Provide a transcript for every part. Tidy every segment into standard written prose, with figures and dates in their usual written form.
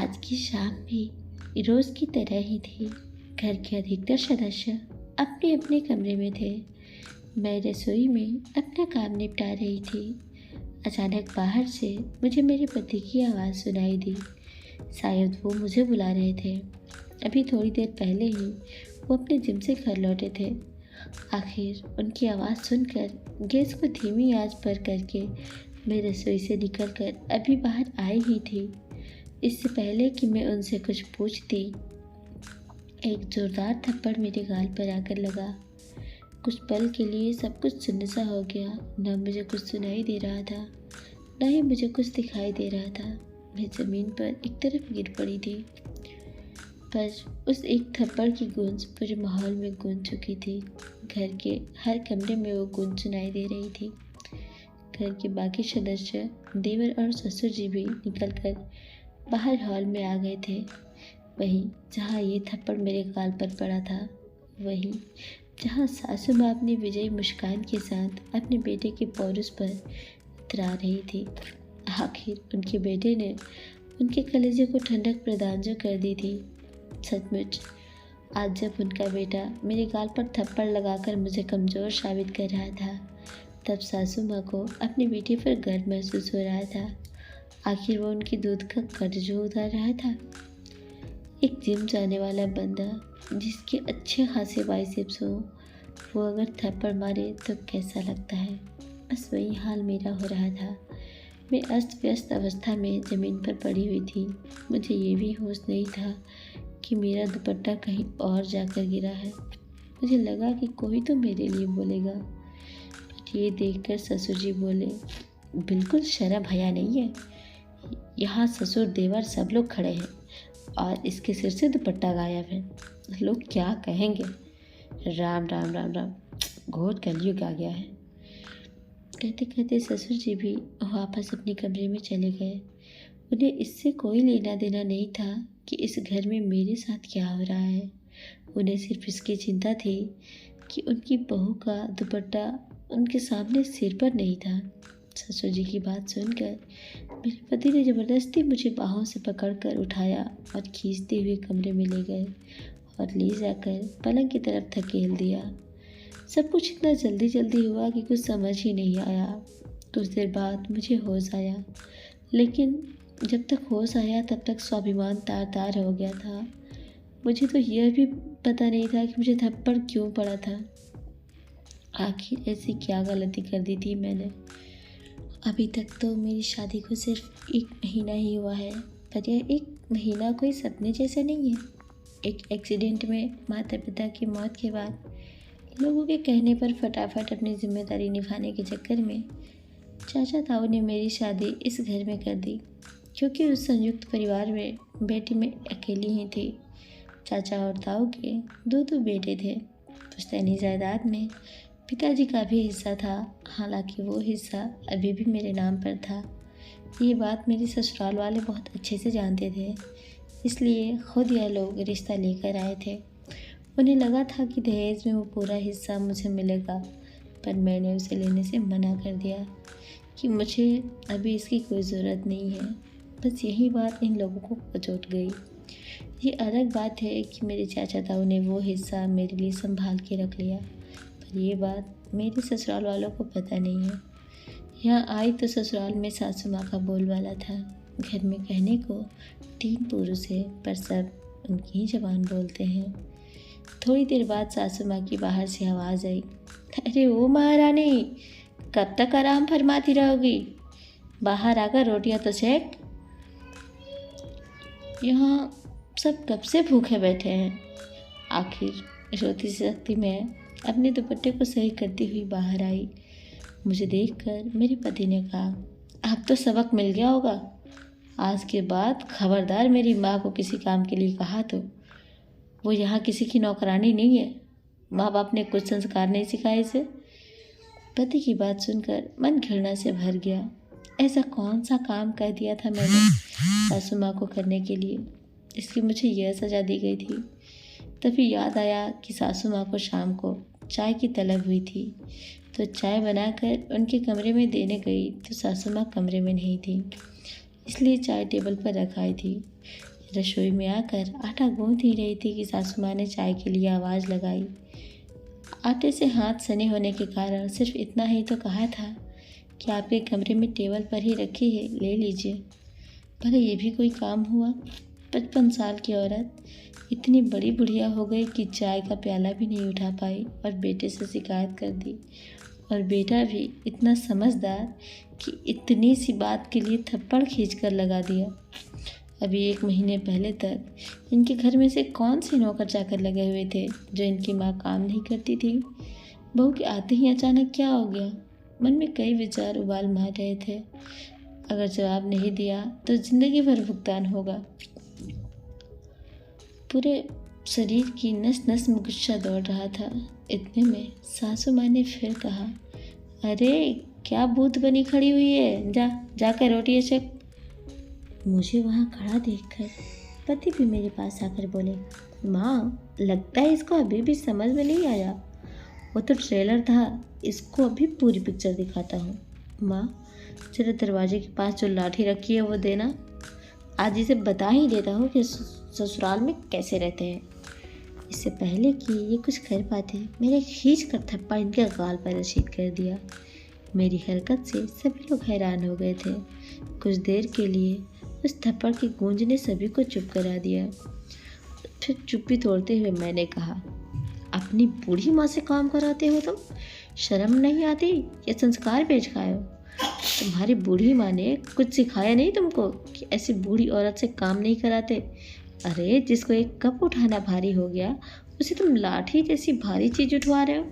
आज की शाम भी रोज़ की तरह ही थी। घर के अधिकतर सदस्य अपने अपने कमरे में थे। मैं रसोई में अपना काम निपटा रही थी। अचानक बाहर से मुझे मेरे पति की आवाज़ सुनाई दी। शायद वो मुझे बुला रहे थे। अभी थोड़ी देर पहले ही वो अपने जिम से घर लौटे थे। आखिर उनकी आवाज़ सुनकर गैस को धीमी आंच पर करके मैं रसोई से निकलकर अभी बाहर आई ही थी। इससे पहले कि मैं उनसे कुछ पूछती, एक जोरदार थप्पड़ मेरे गाल पर आकर लगा। कुछ पल के लिए सब कुछ सुन्न सा हो गया। न मुझे कुछ सुनाई दे रहा था, न ही मुझे कुछ दिखाई दे रहा था। मैं ज़मीन पर एक तरफ गिर पड़ी थी, पर उस एक थप्पड़ की गूंज पूरे माहौल में गूंज चुकी थी। घर के हर कमरे में वो गूंज सुनाई दे रही थी। घर के बाकी सदस्य, देवर और ससुर जी भी निकलकर बाहर हॉल में आ गए थे। वहीं जहाँ ये थप्पड़ मेरे गाल पर पड़ा था, वहीं जहाँ सासू माँ अपनी विजयी मुस्कान के साथ अपने बेटे के पौरुष पर उतरा रही थी। आखिर उनके बेटे ने उनके कलेजे को ठंडक प्रदान जो कर दी थी। सचमुच आज जब उनका बेटा मेरे गाल पर थप्पड़ लगाकर मुझे कमज़ोर साबित कर रहा था, तब सासू माँ को अपने बेटे पर गर्व महसूस हो रहा था। आखिर वो उनके दूध का कर्ज उतार रहा था। एक जिम जाने वाला बंदा जिसके अच्छे खासे बाइसेप्स हो, वो अगर थप्पड़ मारे तो कैसा लगता है, बस वही हाल मेरा हो रहा था। मैं अस्त व्यस्त अवस्था में ज़मीन पर पड़ी हुई थी। मुझे ये भी होश नहीं था कि मेरा दुपट्टा कहीं और जाकर गिरा है। मुझे लगा कि कोई तो मेरे लिए बोलेगा, पर ये देखकर ससुर जी बोले, बिल्कुल शर्म हया नहीं है। यहाँ ससुर देवर सब लोग खड़े हैं और इसके सिर से दुपट्टा गायब है। लोग क्या कहेंगे। राम राम राम राम, घोर कलयुग आ गया है। कहते कहते ससुर जी भी वापस अपने कमरे में चले गए। उन्हें इससे कोई लेना देना नहीं था कि इस घर में मेरे साथ क्या हो रहा है। उन्हें सिर्फ इसकी चिंता थी कि उनकी बहू का दुपट्टा उनके सामने सिर पर नहीं था। ससुर जी की बात सुनकर मेरे पति ने ज़बरदस्ती मुझे बाहों से पकड़कर उठाया और खींचते हुए कमरे में ले गए और ले जाकर पलंग की तरफ धकेल दिया। सब कुछ इतना जल्दी जल्दी हुआ कि कुछ समझ ही नहीं आया। कुछ देर बाद मुझे होश आया, लेकिन जब तक होश आया तब तक स्वाभिमान तार तार हो गया था। मुझे तो यह भी पता नहीं था कि मुझे थप्पड़ क्यों पड़ा था। आखिर ऐसी क्या गलती कर दी थी मैंने। अभी तक तो मेरी शादी को सिर्फ 1 महीना ही हुआ है, पर यह 1 महीना कोई सपने जैसा नहीं है। एक एक्सीडेंट में माता पिता की मौत के बाद लोगों के कहने पर फटाफट अपनी जिम्मेदारी निभाने के चक्कर में चाचा ताऊ ने मेरी शादी इस घर में कर दी, क्योंकि उस संयुक्त परिवार में बेटी मैं अकेली ही थी। चाचा और ताऊ के 2 बेटे थे। पुश्तैनी जायदाद में पिताजी का भी हिस्सा था, हालांकि वो हिस्सा अभी भी मेरे नाम पर था। ये बात मेरे ससुराल वाले बहुत अच्छे से जानते थे, इसलिए खुद यह लोग रिश्ता लेकर आए थे। उन्हें लगा था कि दहेज में वो पूरा हिस्सा मुझे मिलेगा, पर मैंने उसे लेने से मना कर दिया कि मुझे अभी इसकी कोई ज़रूरत नहीं है। बस यही बात इन लोगों को कचोट गई। ये अलग बात है कि मेरे चाचा ताऊ ने वो हिस्सा मेरे लिए संभाल के रख लिया, पर ये बात मेरे ससुराल वालों को पता नहीं है। यहाँ आई तो ससुराल में सासू माँ का बोलबाला था। घर में कहने को 3 पुरुष है, पर सब उनकी ही ज़बान बोलते हैं। थोड़ी देर बाद सासू माँ की बाहर से आवाज़ आई, अरे ओ महारानी, कब तक आराम फरमाती रहोगी? बाहर आकर रोटियाँ तो सेक। यहाँ सब कब से भूखे बैठे हैं। आखिर रोती सकती मैं अपने दुपट्टे को सही करती हुई बाहर आई। मुझे देखकर मेरे पति ने कहा, अब तो सबक मिल गया होगा। आज के बाद खबरदार मेरी माँ को किसी काम के लिए कहा तो वो यहाँ किसी की नौकरानी नहीं है। माँ बाप ने कुछ संस्कार नहीं सिखाए इसे। पति की बात सुनकर मन घृणा से भर गया। ऐसा कौन सा काम कह दिया था मैंने सासू माँ को करने के लिए, इसकी मुझे यह सजा दी गई थी। तभी याद आया कि सासू माँ को शाम को चाय की तलब हुई थी, तो चाय बनाकर उनके कमरे में देने गई तो सासू माँ कमरे में नहीं थी, इसलिए चाय टेबल पर रखाई थी। रसोई में आकर आटा गूंथ ही रही थी कि सासू माँ ने चाय के लिए आवाज़ लगाई। आटे से हाथ सने होने के कारण सिर्फ इतना ही तो कहा था कि आपके कमरे में टेबल पर ही रखी है, ले लीजिए। भले ये भी कोई काम हुआ। 55 साल की औरत इतनी बड़ी बुढ़िया हो गई कि चाय का प्याला भी नहीं उठा पाई और बेटे से शिकायत कर दी। और बेटा भी इतना समझदार कि इतनी सी बात के लिए थप्पड़ खींचकर लगा दिया। अभी 1 महीने पहले तक इनके घर में से कौन से नौकर चाकर लगे हुए थे जो इनकी माँ काम नहीं करती थी। बहू के आते ही अचानक क्या हो गया? मन में कई विचार उबाल मार रहे थे। अगर जवाब नहीं दिया तो जिंदगी भर भुगतान होगा। पूरे शरीर की नस नस में गुस्सा दौड़ रहा था। इतने में सासू माँ ने फिर कहा, अरे क्या भूत बनी खड़ी हुई है, जाकर रोटियाँ सेक। मुझे वहाँ खड़ा देखकर पति भी मेरे पास आकर बोले, माँ लगता है इसको अभी भी समझ में नहीं आया। वो तो ट्रेलर था, इसको अभी पूरी पिक्चर दिखाता हूँ। माँ जरा दरवाजे के पास जो लाठी रखी है वो देना। आज इसे बता ही देता हूँ कि ससुराल में कैसे रहते हैं। इससे पहले कि ये कुछ कर पाते मैंने खींच कर थप्पड़ इनके गाल पर रशीद कर दिया। मेरी हरकत से सभी लोग हैरान हो गए थे। कुछ देर के लिए उस थप्पड़ की गूंज ने सभी को चुप करा दिया। फिर चुप्पी तोड़ते हुए मैंने कहा, अपनी बूढ़ी माँ से काम कराते हो तुम? शर्म नहीं आती या संस्कार बेच खाए हो? तुम्हारी बूढ़ी माँ ने कुछ सिखाया नहीं तुमको कि ऐसी बूढ़ी औरत से काम नहीं कराते? अरे जिसको एक कप उठाना भारी हो गया उसे तुम लाठी जैसी भारी चीज उठवा रहे हो।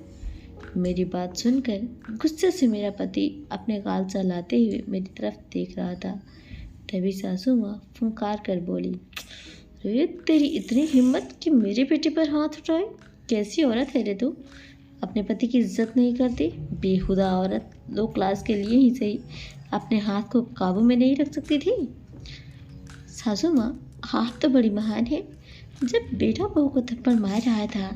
मेरी बात सुनकर गुस्से से मेरा पति अपने गाल चलाते हुए मेरी तरफ देख रहा था। तभी सासू माँ फुंकार कर बोली, अरे तेरी इतनी हिम्मत कि मेरे बेटे पर हाथ उठाए? कैसी औरत है रे तू? अपने पति की इज्जत नहीं करती? बेहुदा औरत, लो क्लास के लिए ही सही अपने हाथ को काबू में नहीं रख सकती थी। सासू माँ हाथ तो बड़ी महान है। जब बेटा बहू को थप्पड़ मार रहा था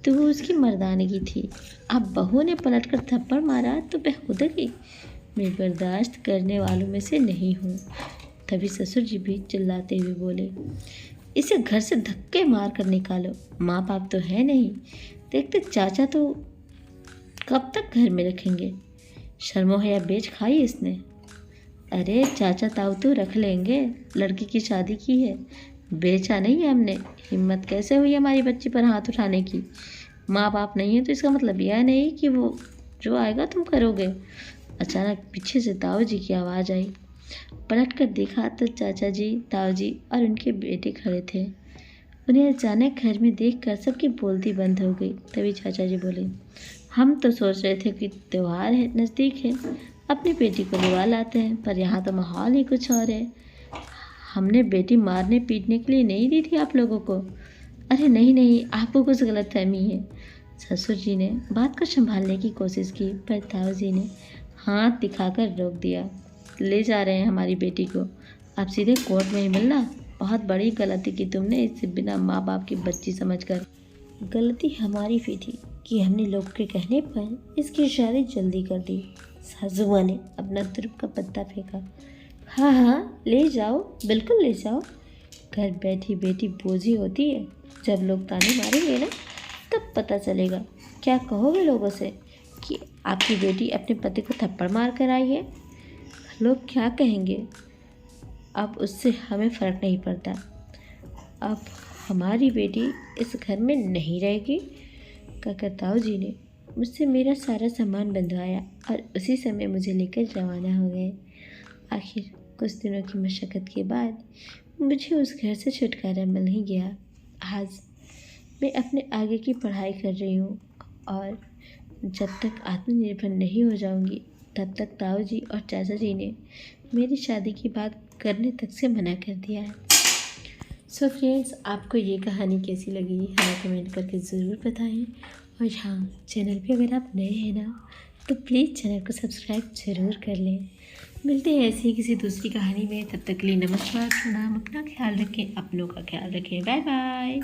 तो वो उसकी मर्दानगी थी। अब बहू ने पलटकर थप्पड़ मारा तो बेहुदगी। मैं बर्दाश्त करने वालों में से नहीं हूँ। तभी ससुर जी भी चिल्लाते हुए बोले, इसे घर से धक्के मार कर निकालो। माँ बाप तो है नहीं, देखते चाचा तो कब तक घर में रखेंगे? शर्मो हया बेच खाई इसने। अरे चाचा ताऊ तो रख लेंगे, लड़की की शादी की है, बेचा नहीं है हमने। हिम्मत कैसे हुई हमारी बच्ची पर हाथ उठाने की? माँ बाप नहीं है तो इसका मतलब यह नहीं कि वो जो आएगा तुम करोगे। अचानक पीछे से ताऊ जी की आवाज़ आई। पलट कर देखा तो चाचा जी, ताऊ जी और उनके बेटे खड़े थे। उन्हें अचानक घर में देखकर सबकी बोलती बंद हो गई। तभी चाचा जी बोले, हम तो सोच रहे थे कि त्योहार है, नज़दीक है, अपनी बेटी को बुला लाते हैं, पर यहाँ तो माहौल ही कुछ और है। हमने बेटी मारने पीटने के लिए नहीं दी थी आप लोगों को। अरे नहीं नहीं, आपको कुछ गलतफहमी है। ससुर जी ने बात को संभालने की कोशिश की पर ताऊ जी ने हाथ दिखाकर रोक दिया। ले जा रहे हैं हमारी बेटी को, आप सीधे कोर्ट में ही मिलना। बहुत बड़ी गलती की तुमने इसे बिना माँ बाप की बच्ची समझकर। गलती हमारी भी थी कि हमने लोग के कहने पर इसकी शादी जल्दी कर दी। सासू माँ ने अपना तुर्क का पत्ता फेंका। हाँ हाँ ले जाओ, बिल्कुल ले जाओ। घर बैठी बेटी बोझी होती है। जब लोग ताने मारेंगे ना तब पता चलेगा। क्या कहोगे लोगों से कि आपकी बेटी अपने पति को थप्पड़ मार कर आई है? लोग क्या कहेंगे? अब उससे हमें फ़र्क नहीं पड़ता। अब हमारी बेटी इस घर में नहीं रहेगी। कहकर ताऊ जी ने मुझसे मेरा सारा सामान बंधवाया और उसी समय मुझे लेकर रवाना हो गए। आखिर कुछ दिनों की मशक्क़त के बाद मुझे उस घर से छुटकारा मिल ही गया। आज मैं अपने आगे की पढ़ाई कर रही हूँ और जब तक आत्मनिर्भर नहीं हो जाऊँगी तब तक ताऊ जी और चाचा जी ने मेरी शादी की बात करने तक से मना कर दिया है। सो फ्रेंड्स, आपको ये कहानी कैसी लगी हमें कमेंट करके ज़रूर बताएं। और हाँ, चैनल पे अगर आप नए हैं ना तो प्लीज़ चैनल को सब्सक्राइब ज़रूर कर लें। मिलते हैं ऐसी ही किसी दूसरी कहानी में। तब तक के लिए नमस्कार, प्रणाम, अपना ख्याल रखें, अपनों का ख्याल रखें। Bye bye.